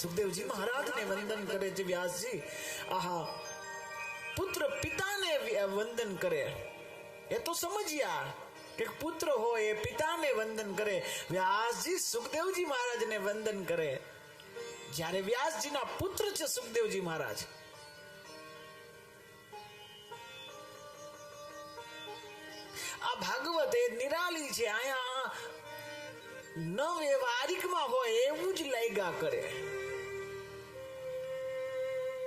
સુખદેવજી મહારાજને વંદન કરે છે વ્યાસજી. આહા, પુત્ર પિતાને વંદન કરે એ તો સમજ્યા કે પુત્ર હોય એ પિતાને વંદન કરે. વ્યાસજી સુખદેવજી મહારાજને વંદન કરે. જ્યારે વ્યાસજીના પુત્ર છે સુખદેવજી મહારાજ. આ ભાગવત એ નિરાલી છે. અહીંયા ન વ્યવહારિકમાં હોય એવું જ લાગ્યા કરે.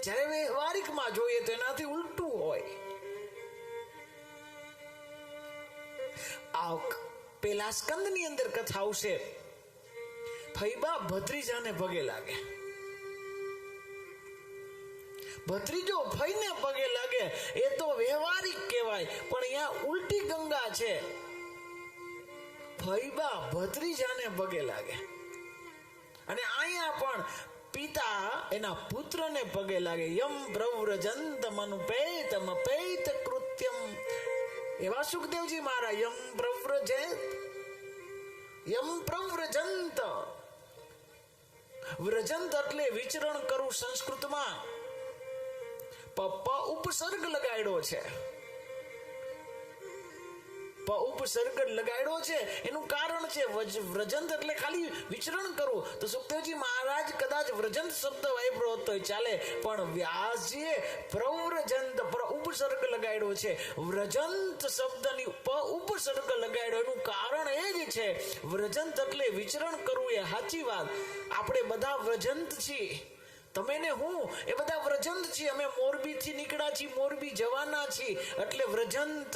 જ્યારે વ્યવહારિકમાં જોઈએ તો એનાથી ઉલટું હોય. આ પેલા સ્કંદ ની અંદર કથા આવશે. ફૈબા ભત્રીજાને પગે લાગે. ભત્રીજો ફઈને પગે લાગે એ તો વ્યવહારિક કહેવાય, પણ અહીંયા ઉલટી ગંગા છે. ફૈબા ભત્રીજાને પગે લાગે અને અહીંયા પણ પિતા એના પુત્રને પગે લાગે. યમ પ્રવ્રજંત મનુપેતમ અપેત કૃત્યમ. એવા સુખદેવજી મહારાજ યમ પ્રવ્રજેત, યમ પ્રવ્રજંત. વ્રજંત એટલે વિચરણ કરું. સંસ્કૃતમાં ઉપસર્ગ લગાડ્યો છે. ઉપસર્ગ લગાડ્યો છે એનું કારણ છે વ્રજંત એટલે ખાલી વિચરણ કરવું. તો સુખદેવજી મહારાજ કદાચ વ્રજંત શબ્દ વાપર્યો હતો ચાલે, પણ વ્યાસજીએ પ્રવ્રજંત ઉપસર્ગ લગાડ્યો છે. વ્રજંત શબ્દની ઉપસર્ગ લગાડ્યો એનું કારણ એ જ છે વ્રજંત એટલે વિચરણ કરવું. એ સાચી વાત. આપણે બધા વ્રજંત છીએ. તમે ને હું એ બધા વ્રજંત છીએ. અમે મોરબી થી નીકળ્યા છીએ, મોરબી જવાના છીએ, એટલે વ્રજંત.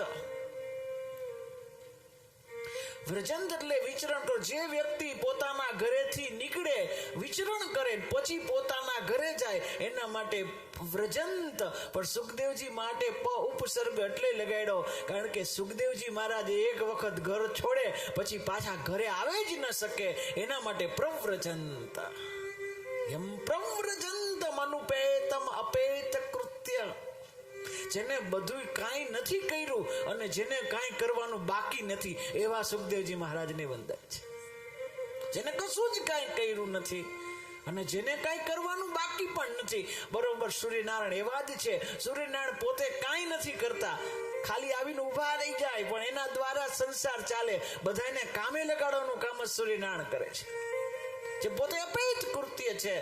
વ્રજંત એટલે વિચરણ કરો. જે વ્યક્તિ પોતાના ઘરેથી નીકળે, વિચરણ કરે, પછી પોતાના ઘરે જાય, એના માટે વ્રજંત. પણ સુખદેવજી માટે ઉપસર્ગ એટલે લગાડ્યો કારણ કે સુખદેવજી મહારાજ એક વખત ઘર છોડે પછી પાછા ઘરે આવે જ ન શકે. એના માટે પ્રવ્રજંત. એમ પ્રવ્રજંત મનુપેતમ અપેત કૃત્ય. જેને બધું કાંઈ નથી કર્યું અને જેને કાંઈ કરવાનું બાકી નથી એવા સુખદેવજી મહારાજને વંદન છે. જેને કશું જ કાંઈ કર્યું નથી અને જેને કાંઈ કરવાનું બાકી પણ નથી. બરોબર, સૂર્યનારાયણ એવા જ છે. સૂર્યનારાયણ પોતે કાંઈ નથી કરતા, ખાલી આવીને ઉભા રહી જાય, પણ એના દ્વારા સંસાર ચાલે. બધાને કામે લગાડવાનું કામ જ સૂર્યનારાયણ કરે છે. જે પોતે અપેત કૃત્ય છે.